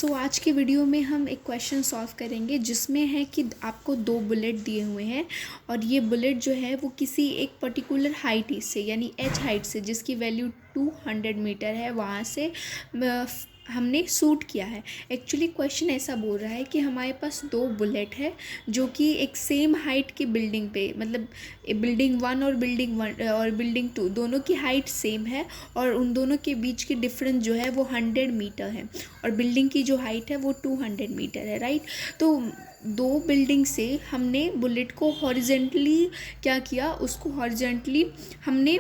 सो आज की वीडियो में हम एक क्वेश्चन सॉल्व करेंगे जिसमें है कि आपको दो बुलेट दिए हुए हैं और ये बुलेट जो है वो किसी एक पर्टिकुलर हाइट से यानी एच हाइट से जिसकी वैल्यू 200 मीटर है वहाँ से हमने शूट किया है। एक्चुअली क्वेश्चन ऐसा बोल रहा है कि हमारे पास दो बुलेट है जो कि एक सेम हाइट की बिल्डिंग पे मतलब बिल्डिंग 1 और बिल्डिंग 2 दोनों की हाइट सेम है और उन दोनों के बीच की डिफरेंस जो है वो 100 मीटर है और बिल्डिंग की जो हाइट है वो 200 मीटर है, राइट। तो दो बिल्डिंग से हमने बुलेट को हॉरिजेंटली क्या किया, उसको हॉरिजेंटली हमने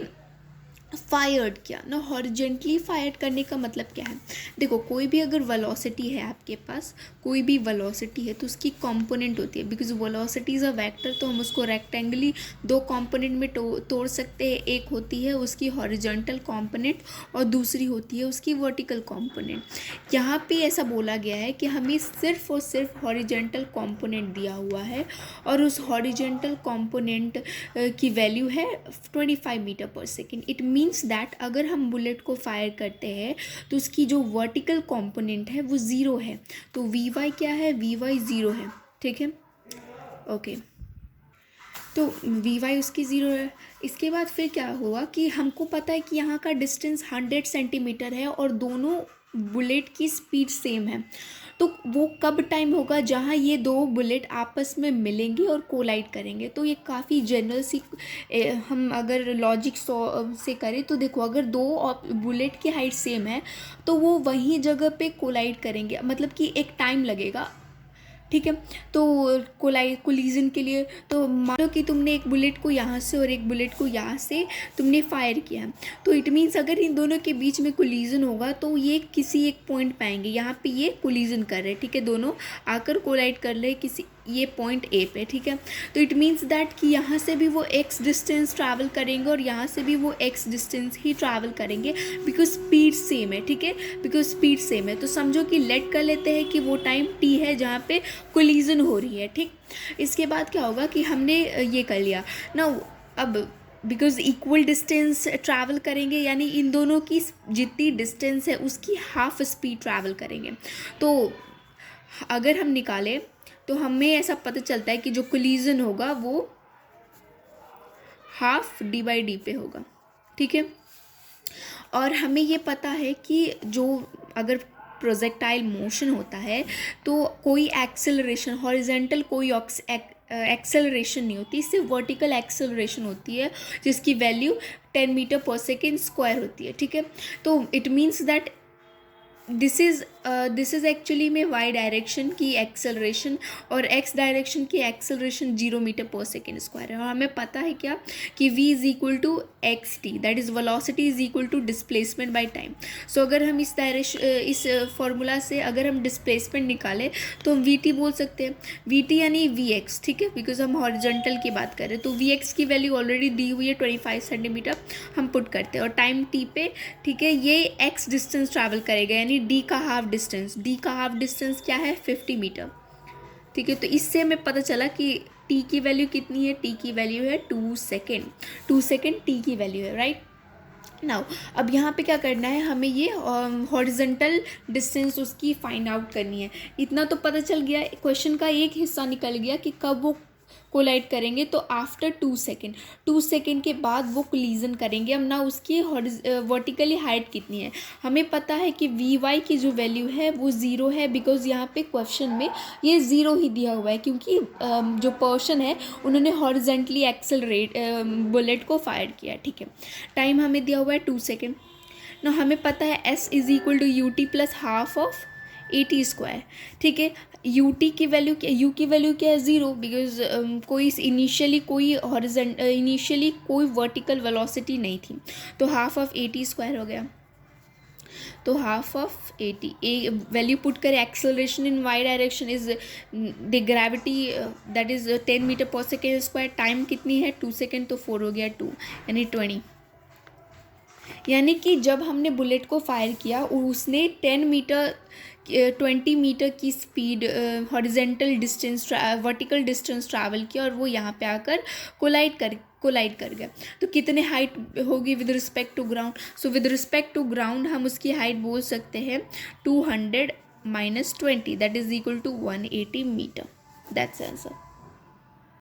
फायर्ड किया ना। हॉरिजेंटली फायर करने का मतलब क्या है, देखो कोई भी अगर वेलोसिटी है आपके पास, कोई भी वेलोसिटी है तो उसकी कंपोनेंट होती है। Because velocity is a vector तो हम उसको रेक्टेंगली दो कंपोनेंट में तोड़ सकते हैं। एक होती है उसकी हॉरिजेंटल कंपोनेंट और दूसरी होती है उसकी वर्टिकल कंपोनेंट। यहाँ पे ऐसा बोला गया है कि हमें सिर्फ और सिर्फ हॉरिजेंटल कंपोनेंट दिया हुआ है और उस हॉरिजेंटल कंपोनेंट की वैल्यू है 25 metre per second. It means that अगर हम बुलेट को फायर करते हैं तो उसकी जो वर्टिकल कंपोनेंट है वो ज़ीरो है। तो वी वाई क्या है, वी वाई ज़ीरो है, ठीक है, ओके। तो वी वाई उसकी ज़ीरो है। इसके बाद फिर क्या हुआ कि हमको पता है कि यहाँ का डिस्टेंस 100 सेंटीमीटर है और दोनों बुलेट की स्पीड सेम है। तो वो कब टाइम होगा जहाँ ये दो बुलेट आपस में मिलेंगे और कोलाइड करेंगे। तो ये काफ़ी जनरल सी हम अगर लॉजिक से करें तो देखो अगर दो बुलेट की हाइट सेम है तो वो वहीं जगह पे कोलाइड करेंगे, मतलब कि एक टाइम लगेगा, ठीक है। तो कोलिजन के लिए तो मान लो कि तुमने एक बुलेट को यहाँ से और एक बुलेट को यहाँ से तुमने फायर किया, तो इट मीन्स अगर इन दोनों के बीच में कोलिजन होगा तो ये किसी एक पॉइंट पे आएंगे। यहाँ पे ये कोलिजन कर रहे हैं, ठीक है, दोनों आकर कोलाइड कर रहे हैं किसी ये पॉइंट ए पे, ठीक है। तो इट मीन्स दैट कि यहाँ से भी वो एक्स डिस्टेंस ट्रैवल करेंगे और यहाँ से भी वो एक्स डिस्टेंस ही ट्रैवल करेंगे बिकॉज स्पीड सेम है, ठीक है, बिकॉज स्पीड सेम है। तो समझो कि लेट कर लेते हैं कि वो टाइम टी है जहाँ पे कोलिजन हो रही है, ठीक। इसके बाद क्या होगा कि हमने ये कर लिया ना। अब बिकॉज इक्वल डिस्टेंस ट्रैवल करेंगे यानी इन दोनों की जितनी डिस्टेंस है उसकी हाफ स्पीड ट्रैवल करेंगे। तो अगर हम निकालें तो हमें ऐसा पता चलता है कि जो कोलिजन होगा वो हाफ डी बाई डी पे होगा, ठीक है। और हमें ये पता है कि जो अगर प्रोजेक्टाइल मोशन होता है तो कोई एक्सेलरेशन हॉरिजेंटल कोई एक्सेलरेशन नहीं होती, सिर्फ वर्टिकल एक्सेलरेशन होती है जिसकी value 10 metre per second square होती है, ठीक है। तो it means that this is actually में वाई डायरेक्शन की एक्सेलरेशन और एक्स डायरेक्शन की acceleration 0 metre per second square है। और हमें पता है क्या कि v is equal to X T, that is velocity is equal to displacement by time. So अगर हम इस फॉर्मूला से अगर हम डिस्प्लेसमेंट निकालें तो हम वी टी बोल सकते हैं, वी टी यानी वी एक्स, ठीक है, बिकॉज हम हॉरिजॉन्टल की बात कर रहे हैं। तो वी एक्स की वैल्यू ऑलरेडी दी हुई है 25 सेंटीमीटर, हम पुट करते हैं और टाइम टी पे, ठीक है, ये एक्स डिस्टेंस ट्रैवल करेगा यानी डी का हाफ डिस्टेंस क्या है 50 मीटर, ठीक है। तो इससे हमें पता चला कि टी की वैल्यू कितनी है, टी की वैल्यू है 2 सेकेंड टी की वैल्यू है, राइट। नाउ अब यहाँ पे क्या करना है, हमें ये हॉरिजॉन्टल डिस्टेंस उसकी फाइंड आउट करनी है। इतना तो पता चल गया, क्वेश्चन का एक हिस्सा निकल गया कि कब वो कोलाइड करेंगे। तो आफ्टर 2 सेकेंड के बाद वो कोलिजन करेंगे। अब ना उसकी वर्टिकली हाइट कितनी है, हमें पता है कि वी वाई की जो वैल्यू है वो ज़ीरो है बिकॉज यहाँ पे क्वेश्चन में ये ज़ीरो ही दिया हुआ है क्योंकि जो पर्सन है उन्होंने हॉरिजेंटली एक्सेलरेट बुलेट को फायर किया, ठीक है। टाइम हमें दिया हुआ है 2 सेकेंड ना। हमें पता है S is equal to U T plus half of A T square, ठीक है। यू टी की वैल्यू क्या, यू की वैल्यू क्या है ज़ीरो बिकॉज इनिशियली कोई वर्टिकल वेलोसिटी नहीं थी। तो half of A T square हो गया। तो half of A T A value put कर acceleration in Y direction is the gravity that is 10 metre per second square. Time कितनी है 2 सेकेंड, तो 4 हो गया 2 यानी 20। यानी कि जब हमने बुलेट को फायर किया उसने 20 मीटर की speed horizontal distance vertical distance travel किया और वो यहाँ पे आकर कोलाइड कर गया। तो कितने हाइट होगी with respect to ground. So with respect to ground हम उसकी हाइट बोल सकते हैं 200 minus 20, that is equal to 180 meter. That's the answer.